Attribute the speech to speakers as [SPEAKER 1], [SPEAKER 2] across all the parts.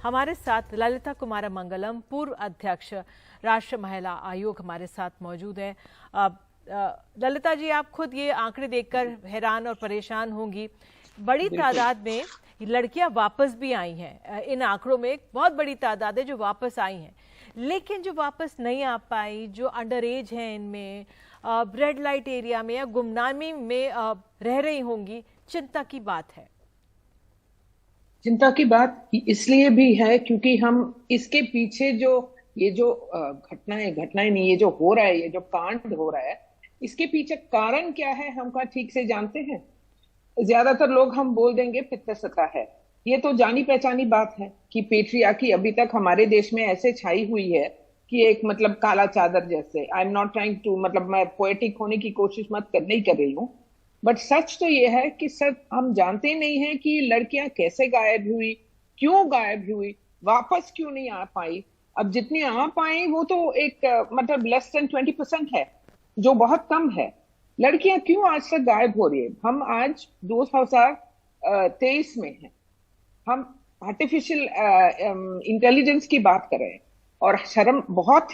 [SPEAKER 1] हमारे साथ ललिता कुमार मंगलम, पूर्व अध्यक्ष राष्ट्रीय महिला आयोग, हमारे साथ मौजूद है। ललिता जी, आप खुद ये आंकड़े देखकर हैरान और परेशान होंगी। बड़ी तादाद में लड़कियां वापस भी आई हैं। इन आंकड़ों में एक बहुत बड़ी तादाद है जो वापस आई हैं, लेकिन जो वापस नहीं आ पाई, जो अंडर एज हैं, इनमें रेड लाइट एरिया में या गुमनामी में रह रही होंगी, चिंता की बात है।
[SPEAKER 2] चिंता की बात इसलिए भी है क्योंकि हम इसके पीछे ये जो घटनाएं नहीं, ये जो हो रहा है, ये जो कांड हो रहा है, इसके पीछे कारण क्या है हम क्या ठीक से जानते हैं? ज्यादातर लोग हम बोल देंगे पितृसत्ता है। ये तो जानी पहचानी बात है कि पेट्रियार्की अभी तक हमारे देश में ऐसे छाई हुई है कि एक मतलब काला चादर जैसे। I am not trying to मतलब मैं पोएटिक होने की कोशिश नहीं कर रही हूँ, बट सच तो ये है कि सर हम जानते नहीं हैं कि लड़कियां कैसे गायब हुई, क्यों गायब हुई, वापस क्यों नहीं आ पाई। अब जितनी आ पाई वो तो एक मतलब लेस देन 20% है, जो बहुत कम है। लड़कियां क्यों आज तक गायब हो रही है? हम आज 2023 में हैं, हम आर्टिफिशियल इंटेलिजेंस की बात कर रहे हैं और शर्म, बहुत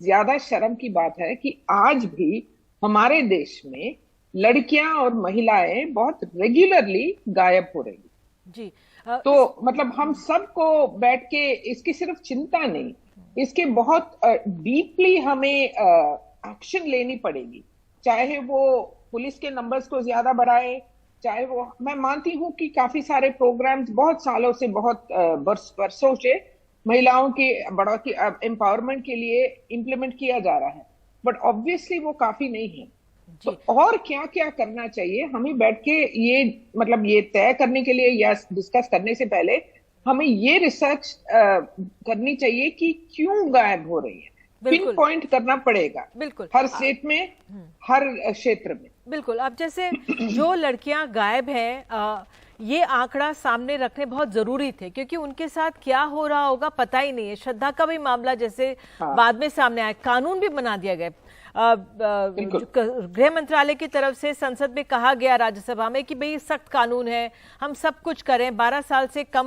[SPEAKER 2] ज्यादा शर्म की बात है कि आज भी हमारे देश में लड़कियां और महिलाएं बहुत रेगुलरली गायब हो रही
[SPEAKER 1] जी।
[SPEAKER 2] तो मतलब हम सबको बैठ के इसकी सिर्फ चिंता नहीं, इसके बहुत डीपली हमें एक्शन लेनी पड़ेगी। चाहे वो पुलिस के नंबर्स को ज्यादा बढ़ाए, चाहे वो, मैं मानती हूं कि काफी सारे प्रोग्राम्स बहुत सालों से, बहुत वर्षों से महिलाओं के बड़ा की एम्पावरमेंट के लिए इम्प्लीमेंट किया जा रहा है, बट ऑब्वियसली वो काफी नहीं है। तो और क्या क्या करना चाहिए हमें बैठ के ये मतलब ये तय करने के लिए या डिस्कस करने से पहले हमें ये रिसर्च करनी चाहिए कि क्यों गायब हो रही है। पिन पॉइंट करना पड़ेगा, बिल्कुल, हर स्टेट में, हर क्षेत्र में।
[SPEAKER 1] बिल्कुल। अब जैसे जो लड़कियां गायब हैं, ये आंकड़ा सामने रखने बहुत जरूरी थे क्योंकि उनके साथ क्या हो रहा होगा पता ही नहीं है। श्रद्धा का भी मामला जैसे बाद में सामने आया, कानून भी बना दिया गया। गृह मंत्रालय की तरफ से संसद में कहा गया, राज्यसभा में, कि भाई सख्त कानून है, हम सब कुछ करें। 12 साल से कम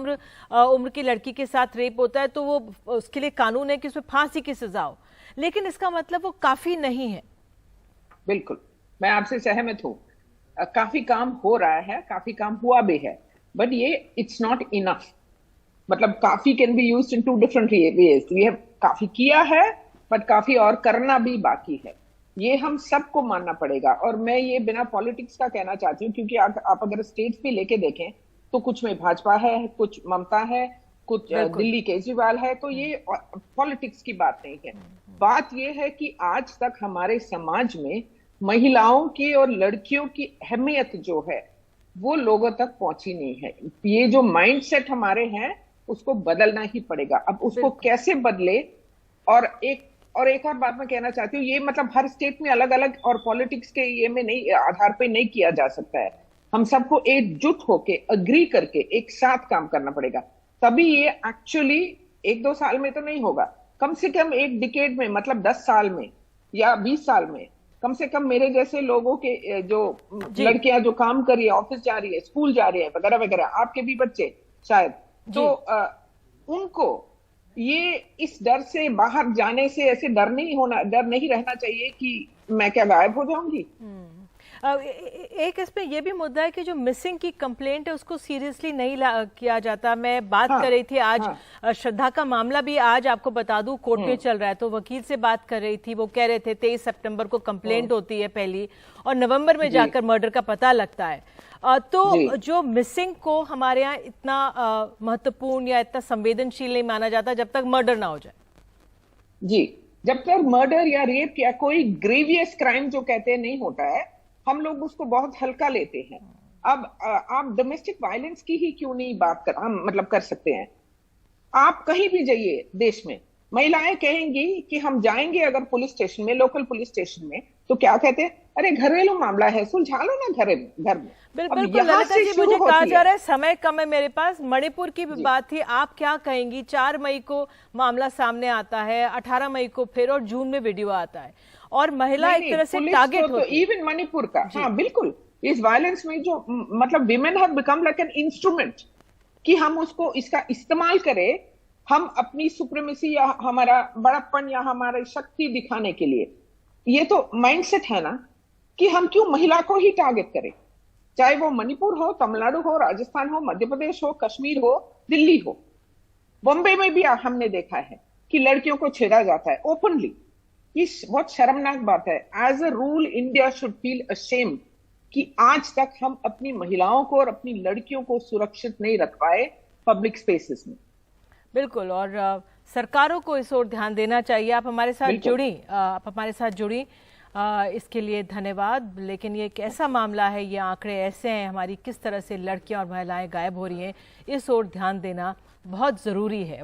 [SPEAKER 1] उम्र की लड़की के साथ रेप होता है तो वो उसके लिए कानून है कि उसमें फांसी की सजा हो, लेकिन इसका मतलब वो काफी नहीं है।
[SPEAKER 2] बिल्कुल, मैं आपसे सहमत हूँ। काफी काम हो रहा है, काफी काम हुआ भी है, बट ये इट्स नॉट इनफ। मतलब काफी can be used in 2 different ways. We have काफी किया है, बट काफी और करना भी बाकी है। ये हम सबको मानना पड़ेगा। और मैं ये बिना पॉलिटिक्स का कहना चाहती हूँ क्योंकि आप अगर स्टेट्स भी लेके देखें तो कुछ में भाजपा है, कुछ ममता है, कुछ दिल्ली केजरीवाल है, तो ये पॉलिटिक्स की बात नहीं है। बात ये है कि आज तक हमारे समाज में महिलाओं की और लड़कियों की अहमियत जो है वो लोगों तक पहुंची नहीं है। ये जो माइंडसेट हमारे हैं उसको बदलना ही पड़ेगा। अब उसको कैसे बदले? और एक और बात मैं कहना चाहती हूँ, ये मतलब हर स्टेट में अलग अलग और पॉलिटिक्स के ये में नहीं, आधार पे नहीं किया जा सकता है। हम सबको एकजुट होके अग्री करके एक साथ काम करना पड़ेगा, तभी ये एक्चुअली 1-2 साल में तो नहीं होगा। कम से कम एक डिकेड में, मतलब 10 साल में या 20 साल में, कम से कम मेरे जैसे लोगों के जो लड़कियां जो काम कर रही है, ऑफिस जा रही है, स्कूल जा रही है, वगैरह वगैरह, आपके भी बच्चे शायद, तो उनको ये इस डर से बाहर जाने से ऐसे डर नहीं रहना चाहिए कि मैं क्या गायब हो जाऊंगी।
[SPEAKER 1] एक इसमें यह भी मुद्दा है कि जो मिसिंग की कंप्लेंट है उसको सीरियसली नहीं किया जाता। मैं बात कर रही थी आज, श्रद्धा का मामला भी आज आपको बता दूं कोर्ट में चल रहा है, तो वकील से बात कर रही थी, वो कह रहे थे 23 सितंबर को कंप्लेंट होती है पहली, और नवंबर में जाकर मर्डर का पता लगता है। तो जो मिसिंग को हमारे यहाँ इतना महत्वपूर्ण या इतना संवेदनशील नहीं माना जाता जब तक मर्डर ना हो जाए।
[SPEAKER 2] जी, जब तक मर्डर या रेप या कोई ग्रेवियस क्राइम जो कहते हैं नहीं होता है, हम लोग उसको बहुत हल्का लेते हैं। अब आप डोमेस्टिक वायलेंस की ही क्यों नहीं बात हम मतलब कर सकते हैं? आप कहीं भी जाइए देश में, महिलाएं कहेंगी कि हम जाएंगे अगर पुलिस स्टेशन में, लोकल पुलिस स्टेशन में, तो क्या कहते हैं? अरे घरेलू मामला है, सुलझा लो ना घर में।
[SPEAKER 1] बिल्कुल ललिता जी, मुझे कहा जा रहा है समय कम है मेरे पास। मणिपुर की भी बात थी, आप क्या कहेंगी? 4 मई को मामला सामने आता है, 18 मई को फिर, और जून में वीडियो आता है, और महिला एक तरह से टारगेट होती है।
[SPEAKER 2] इवन मणिपुर का, हाँ बिल्कुल, इस वायलेंस में जो मतलब women have become like an instrument. कि हम उसको इसका इस्तेमाल करें, हम अपनी सुप्रीमेसी या हमारा बड़प्पन या हमारी शक्ति दिखाने के लिए। ये तो माइंडसेट है ना कि हम क्यों महिला को ही टारगेट करें, चाहे वो मणिपुर हो, तमिलनाडु हो, राजस्थान हो, मध्य प्रदेश हो, कश्मीर हो, दिल्ली हो। बॉम्बे में भी हमने देखा है कि लड़कियों को छेड़ा जाता है ओपनली। ये बहुत शर्मनाक बात है। As a rule India should feel ashamed कि आज तक हम अपनी महिलाओं को और अपनी लड़कियों को सुरक्षित नहीं रख पाए पब्लिक स्पेसेस में।
[SPEAKER 1] बिल्कुल, और सरकारों को इस ओर ध्यान देना चाहिए। आप हमारे साथ जुड़ी इसके लिए धन्यवाद। लेकिन ये एक ऐसा मामला है, ये आंकड़े ऐसे हैं, हमारी किस तरह से लड़कियां और महिलाएं गायब हो रही हैं, इस ओर ध्यान देना बहुत ज़रूरी है।